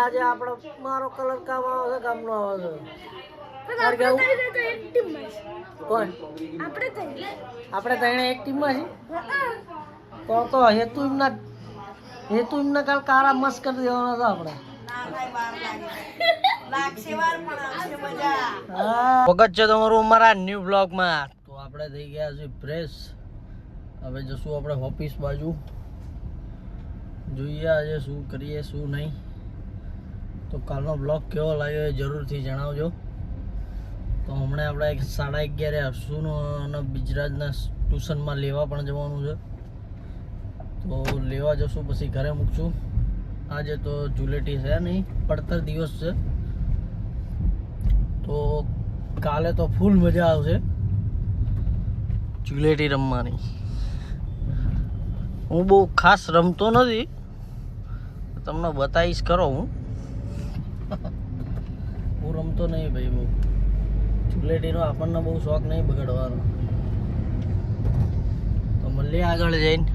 આજે આપણો મારો કલર કામ આવે છે ગામનો આવે છે કોણ આપણે ત્રણે એક ટીમમાં છીએ તો હેતુ એમના કાલ કારા મસ્ત કરી દેવાના હતા આપણે વખત છે તમારું અમારા ન્યૂ બ્લોગમાં. તો આપણે થઈ ગયા છે ફ્રેશ. હવે જશું આપણે ઓફિસ બાજુ. જોઈએ આજે શું કરીએ શું નહીં. તો કાલનો બ્લોગ કેવો લાગ્યો એ જરૂરથી જણાવજો. તો હમણાં આપણે 11:30 હર્ષુનો અને બિજરાજના ટ્યુશનમાં લેવા પણ જવાનું છે. તો લેવા જશું પછી ઘરે મૂકશું. આજે તો જુલેટી છે નહીં, પડતર દિવસ છે. તો કાલે તો ફૂલ મજા આવશે જુલેટી રમવાની. હું બહુ ખાસ રમતો નથી, તમને બતાવીશ કરો. હું રમતો નહીં ભાઈ બહુ. જુલેટીનો આપણને બહુ શોખ નહીં બગડવાનો. તો મળીએ આગળ જઈને.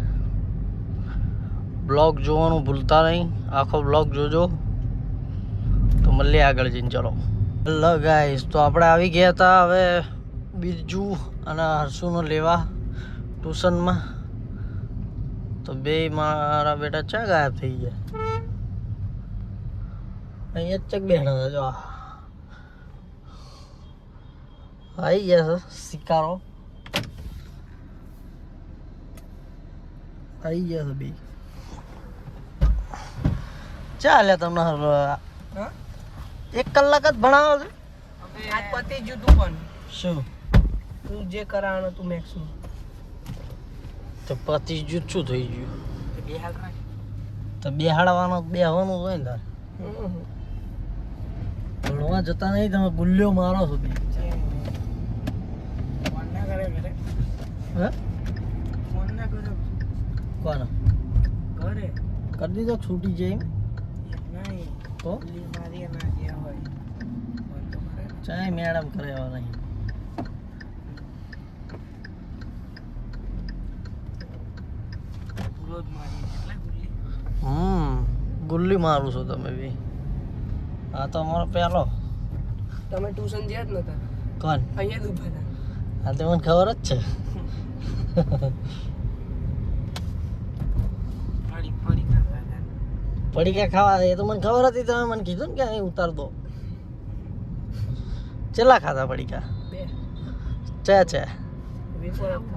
બ્લોગ જોવાનું ભૂલતા નહીં, આખો બ્લોગ જોજો. તો મળીએ આગળ જઈને. ચલો હેલો ગાઈસ, તો આપણે આવી ગયા હતા હવે બિરજુ અને હર્ષુનો લેવા ટ્યુશનમાં. તો બે મારા બેટા ચા ગાયબ થઈ ગયા. અહીંયા ચક બેઠા હતા. જો આવી ગયા છે શિકારો, આવી ગયા છે બે. ચાલે તમને 1 કલાક જ ભણાવો છો? આજ પતી ગયું તું પણ શું તું જે કરાવવાનું તું મેક્સમાં તો 25 જૂથ શું થઈ ગયું? બે હાલ રાખ. તો બેહાડવાનું બેહવાનું હોય ને તારે. ભણવા જતા નહીં, તમે ગુલ્યો મારો છો બે. ફોન ના કરે ઘરે. હે ફોન ના કરે કોણ ઘરે. કરી દીધો છૂટી જાય એમ? નહીં તો મારી ના ગયા હોય ફોન તો કરે. ચાય મેડમ કરે એવા નહીં. રોજ મારી એટલે ગુલ્લી. ગુલ્લી મારું છો તમે બી. આ તો અમારો પહેલો. તમે ટ્યુશન જ્યાં જ નતા, કોણ? અહીંયા જ ઉભા હતા. આ તો મને ખબર જ છે. પડી ખાતા હતા. પડીકા ખાવા એ તો મને ખબર હતી. તમે મને કીધું ને કે અહીં ઉતાર દો. ચેલા ખાધા પડીકા? બે છે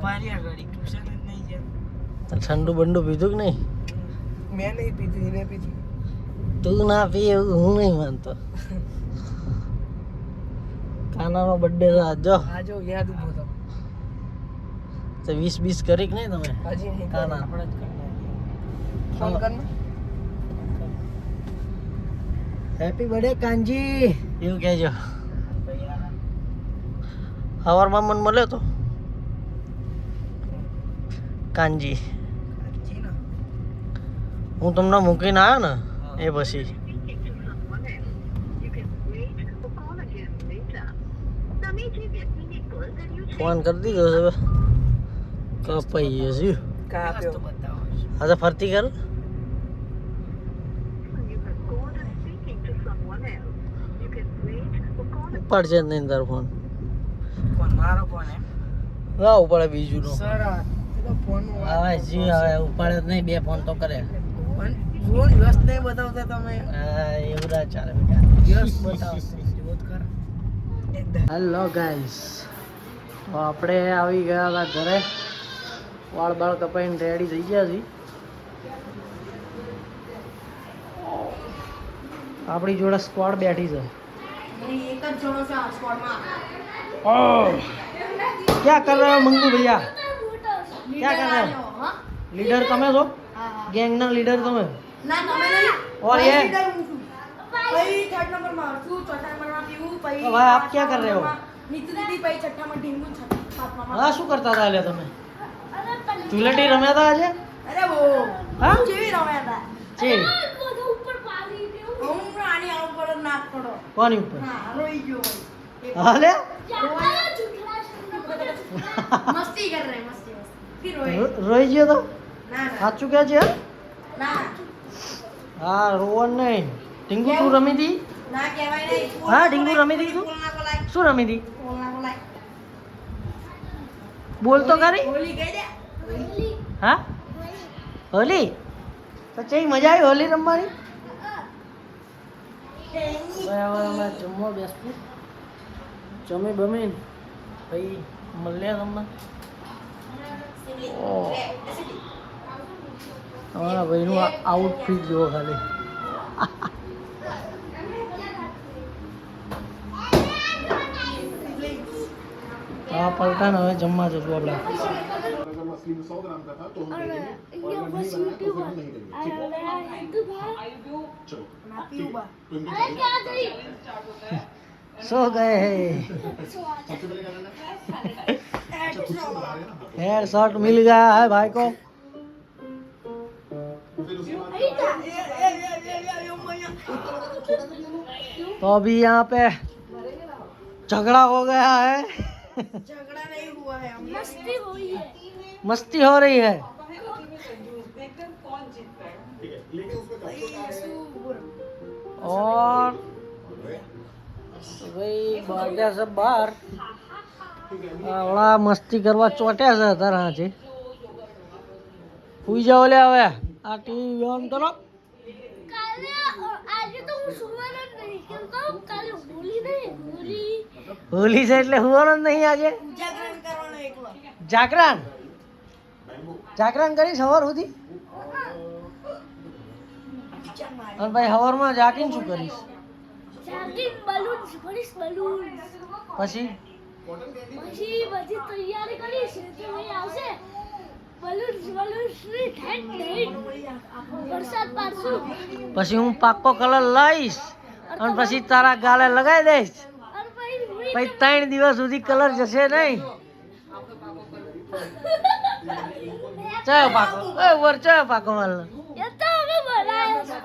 પારિયા ગાડી ટ્યુશન જ નહીં ગયા. ઠંડુ બંડુ પીધું કે નહીં? મેં નહીં પીધું, એને પીધું. તું ના પી એવું હું નહીં માનતો. કાનાનો બર્થડે છે આજ. જો આ જો યાદ ઉભો હતો. તો 20 કરી કે નહીં તમે? હજી નહીં કાના. આપણે જ કરતા. ફોન કર ને. હેપી બર્થડે કાનજી એવું કહેજો. સવારમાં મને મળ્યો તો કાનજી. હું તમને મૂકીને આવ્યો ને એ પછી ફોન કરી દીધો છે. કપાઈ ગયો છે. કાપ્યો. હા તો ફરતી કર. ઉપાડશે જ નહીં તારો ફોન. ફોન મારો ફોન એમ. ના ઉપાડે બીજું નો. સર પેલો ફોન હવે જી હવે ઉપાડે જ નહીં. 2 ફોન તો કરે. પણ ફોન વ્યસ્ત નહીં બતાવતા તમે. હા એવું ના ચાલે બેટા. વ્યસ્ત બતાવશે. જોત કર. હેલો ગાઈસ, તો આપણે આવી ગયા હતા ઘરે. વાળ બાળ કપાઈને રેડી થઈ ગયા છીએ. આપણી જોડે સ્ક્વોડ બેઠી છે. એક જ જણો છે આ સ્કોરમાં. क्या कर रहे हो मंगू भैया? क्या कर रहे हो? लीडर તમે છો? ગેંગ ના લીડર તમે? ના તમે નહીં. और ये ભાઈ 3rd નંબર માં છું, 4થા નંબર માં પીવું, ભાઈ तो भाई आप क्या कर रहे हो? નીતુ દીદી, ભાઈ 6થા માં ઢીંગુ, 7મા માં. હા શું કરતા હતા એટલે તમે? ચુલેટી રમ્યા હતા આજે? અરે વો હા? જેવી રમ્યા હતા. છે હું આની આવ પડો નાક પડો. કોની ઉપર? હા રોઈ ગયો ભાઈ. હાલે મસ્તી કર રહે, મસ્તી ફિર રોए. રોઈ ગયો તો? ના ના સાચું કે છે? ના હા રોવાનું નહીં. ટીંગુ તું રમી હતી? ના કહેવાય નહીં. હા, ટીંગુ રમી હતી તું? ફૂલ ના બોલાય. શું રમી હતી? ફૂલ ના બોલાય. બોલ તો ખરી. હોલી ગઈ દે. હા, હોલી તો ચઈ મજા આવી હોલી રમવાની? હવે અમે જમવા બેસતું, જમી બમીને ભાઈ મળ્યા તમને. અમારા ભાઈનું આઉટફિટ જુઓ ખાલી. હા, પલટાને હવે જમવા જશું આપણે. अगर मछली में 100 ग्राम का था तो हम दे देंगे और अगर नहीं बनाया तो फिर हम नहीं देंगे ठीक है चलो ના પીવું બા. तो इनके चाहिए सो गए सबसे पहले क्या करना है अच्छा खुद से बना रहे हैं ना हेयर शॉट मिल गया है भाई को. फिर उसके बाद तो अभी यहाँ पे झगड़ा हो गया है. झगड़ा नहीं हुआ है हम मस्ती हुई है. मस्ती हो रही है. ठीक है लेकिन उसमें कब और भाई बाजा सब बाहर આવડા મસ્તી કરવા ચોટ્યા છે અત્યારે. હા છે, સુઈ જાઓ લે હવે. આ ટીવી ઓન કરો. કાલે આજે તો હું સુવાનો જ નહીં કેમ કહું કાલે હોલી નહીં હોલી હોલી છે એટલે સુવાનો જ નહીં આજે. જાગરણ કરવાનો એકલો. જાગરણ જાગરણ કરી સવાર સુધી. અને ભાઈ સવારમાં જાગીને શું કરીશ? જાગીન બલૂન્સ ભરીશ બલૂન પછી પછી બધી તૈયારી કરીશ તો અહીં આવશે બલૂન્સ ની ઠેઠ નહીં વરસાદ પાડશું પછી હું પાક્કો કલર લઈશ અને પછી તારા ગાલે લગાવી દઈશ. અને પછી પછી 3 દિવસ સુધી કલર જશે નહીં. ચાયો પાકો એ વર ચાયો પાકો વાલ એ તો હવે બનાવ્યો છે.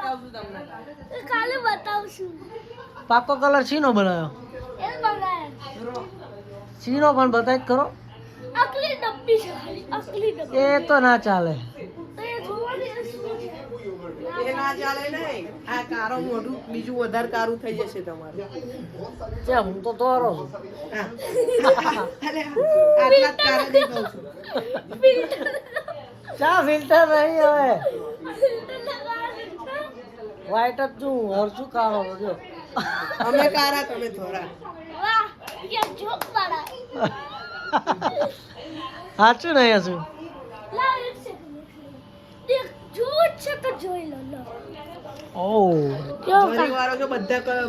કાલે બતાવશું. પાકો કલર શીનો બનાવ્યો? એ બનાવ્યો શીનો પણ બતાય કરો. અકલી ડબ્બી છે ખાલી અકલી ડબ્બી એ તો ના ચાલે. તો એ જોવાની શું છે એ ના ચાલે નહીં. આ કારો મોઢું બીજું વધારે કારું થઈ જશે તમારું. છે હું તો તોરો છું. અરે આટલા જ કારા દેખાવ છું. ચા ફિલ્ટર નહીં હવે. ફિલ્ટર લગાવવાનું છે. વ્હાઈટ જ છું, હર શું કાળો જો. અમે કારા તમે થોડા. વાહ યા જોક પાડા સાચું નહીં હશું. લાવ એક સેકન્ડ એક જોત છે તો જોઈ લો લો ઓહ, જરી વાળો કે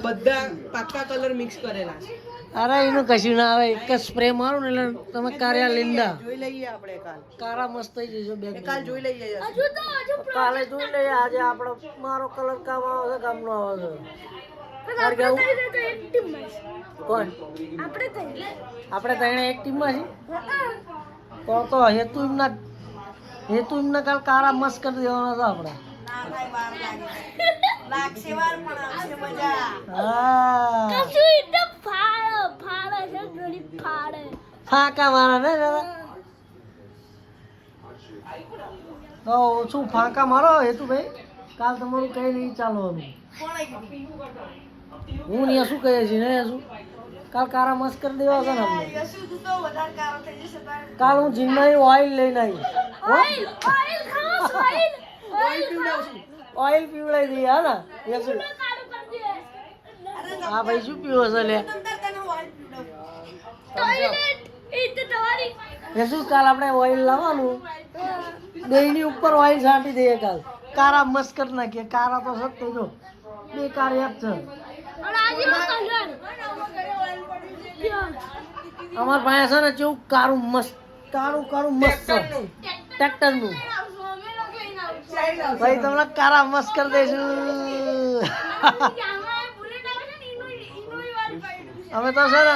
બધા પાક્કા કલર મિક્સ કરેલા છે. અરે એનું કશું ના આવે. એક જ સ્પ્રે મારું ને એટલે તમે કાળિયા લીંડા જોઈ લઈએ આપણે કાલ. કાળા મસ્ત થઈ જજો બે. કાલ જોઈ લઈએ. હજુ તો હજુ કાલે જોઈ લઈએ. આજે આપણો મારો કલર કામ આવે છે, ગામનો આવે છે. તારે આપણે કેવું? તો એક ટીમમાં છે. કોણ? આપણે તો આપણે ત્રણે એક ટીમમાં છીએ. તો હેતુ એમના કાલ કાળા મસ્ત કરી દેવાના હતા આપણે. ના ભાઈ વાર લાગે. લાગશે વાર પણ આવશે મજા. હા, કશું એકદમ ફાડે છે ઘણી ફાડે ફાંકા મારા ને દાદા. તો ઓછું ફાંકા મારો હેતુભાઈ. કાલ તમારું કઈ નહીં ચાલવાનું. કોણે કીધું? હું ને શું કહીએ છીએ ને શું કાલ કારા મસ્ત કરી દેવા છે ને આપણે. યશુ તું તો વધારે કારો થઈ જશે તારે. કાલ હું જીમમાં ઓઇલ લઈને આવી. ઓઇલ ખાસ ઓઇલ પીવડાવશું. ઓઇલ પીવડાવી દઈએ. હા ને યશુ? કાળું કરી દે હા ભાઈ, શું પીવો છે લે? તને ઓઇલ પીવડાવશું. ટોયલેટ એ તો તમારી યશુ કાલ આપણે ઓઇલ લાવવાનું, દહીંની ઉપર ઓઇલ છાંટી દઈએ. કાલ કારા મસ્ત કરી નાખીએ. કારા તો સત્તો જો બે કાર્ય જ છે. અને આજે કલર અમાર પાસે છે ને કેવું કારું મસ્ત કારું મસ્ત છે ટ્રેક્ટરનું. ભાઈ તમને કારા મસ્ત કરી દઈશું. અમે તો છે ને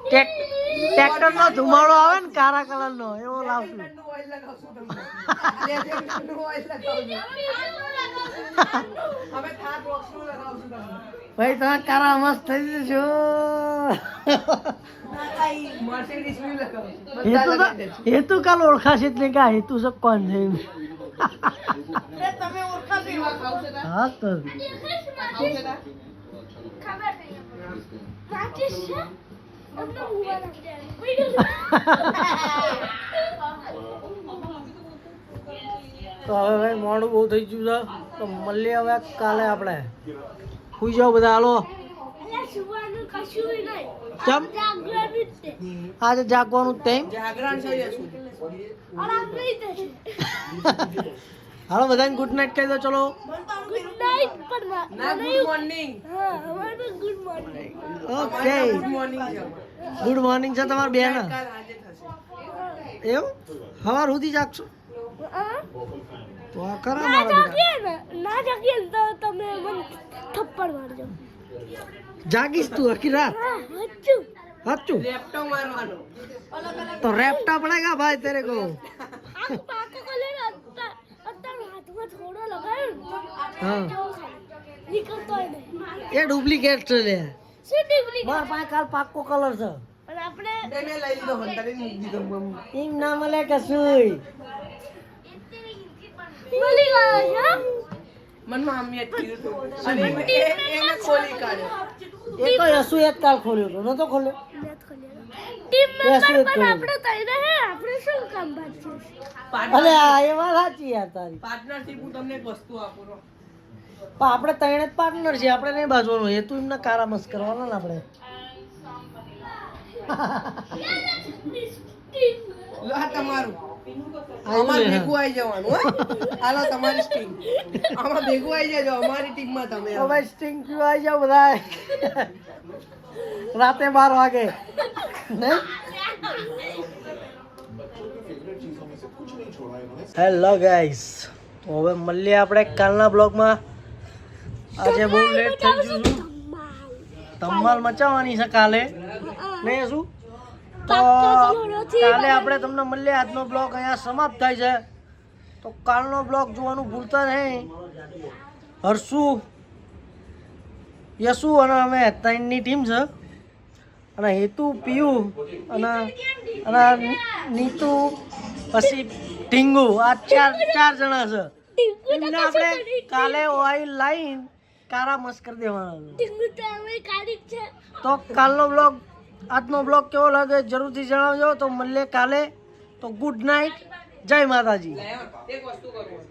ટ્રેક્ટરનો ધુમાડો આવે ને કારા કલરનો એવો લાવશું. ઓઇલ લગાવશું તમને. લેજેન્ડનું ઓઇલ લગાવશું. અમે થાર બોક્સનું લગાવશું તમને. ભાઈ તમે કારા મસ્ત થઈ જશો. મર્સિડીઝનું લગાવશું. હેતુ કાલ ઓળખાશે એટલે કે આ હેતુ સબ કોણ છે એમ. તમે ઓળખાશો એવા ખાવ છે તા? હા તો દેખાશ ખાવ છે તા? ખબર નહીં માચીસ છે અમને ઉભા રાખજે તો હવે ભાઈ મોડું બહુ થઈ ગયું છે તો મળીએ હવે કાલે આપણે સુઈ જાઓ બધા હાલો અલ્યા સુવાનું કશું નહીં ચમ જાગવાનું જ છે આજે જાગવાનું ટાઈમ જાગરણ છે યસુ. આરામ નહીં થશે હાલો બધાને ગુડ નાઇટ કહી દો ચલો ગુડ નાઇટ પણ ના ગુડ મોર્નિંગ. હા અમારે good morning okay good morning છે. ગુડ મોર્નિંગ છે તમારા બેન કાલ આજે થશે. એવું સવાર સુધી જાગશો તો આ ખરા ના મારા બેટા જાગીએ ને ના જાગીએ ને તો તમે મને થપ્પડ મારજો જાગીશ તું આખી રાત હા હચ્ચું સાચું લેપટોપ મારવાનો. તો રેપટા પડેગા ભાઈ તેરે કો આ પાકો કલર અત્યારે હાથમાં થોડો લગાવ્યો ને હા જો ખાલી નીકળતો નહીં એ ડુપ્લિકેટ છે લે શું ડીપલી મારા પાસે કાલ પાક્કો કલર છે અને આપણે મેં લઈ લીધો હંતાડી મૂકી દીધો મમ. એમ ના મળે કશું બોલી ગયો છે મનમાં આમિયત કીધું તું. અને એને ખોલી કાઢ્યો. એ તો યસુ એક કાલ ખોલ્યો તો નતો ખોલ્યો ટીમ યસુ મેમ્બર એક પણ ખોલ્યો આપણે તઈને હે આપણે શું કામ બાકી અલે આ એ વાત સાચી યાર તારી પાર્ટનરશિપ હું તમને એક વસ્તુ આપું છું. પણ આપણે ત્રણે જ પાર્ટનર છે આપણે નહીં બાજવાનો એ તું એમના કારામસ કરવાના ને આપણે લો આ તમારું. આયુ આમાં લે. ભેગું આવી જવાનું હો. હાલો તમારી ટીમ. આમાં ભેગું આવી જજો અમારી ટીમમાં તમે. તો ભાઈ સ્ટિંગ પીવા આવી જાવ બધા રાતે 12 વાગે નહીં હેલો ગાઈસ તો હવે મળીએ આપણે કાલના બ્લોગમાં આજે બહુ લેટ થઈ ગયું છું ધમાલ મચાવવાની છે કાલે નહીં શું તો કાલે આપણે તમને મળીએ આજનો બ્લોગ અહીંયા સમાપ્ત થાય છે તો કાલનો બ્લોગ જોવાનું ભૂલતા નહીં હર્ષુ યશુ અને અમે ત્રણની ટીમ છે અને હેતુ પિયુ અને નીતુ પછી ટીંગુ આ ચાર જણા છે એમને આપણે કાલે ઓઇલ લાઈન કારા મસ્ત કરી દેવાના ટીંગુ તો અમે કાઢી જ છે તો કાલનો બ્લોગ આજનો બ્લોગ કેવો લાગે જરૂરથી જણાવજો તો મળીએ કાલે તો ગુડ નાઇટ જય માતાજી એક વસ્તુ કરું.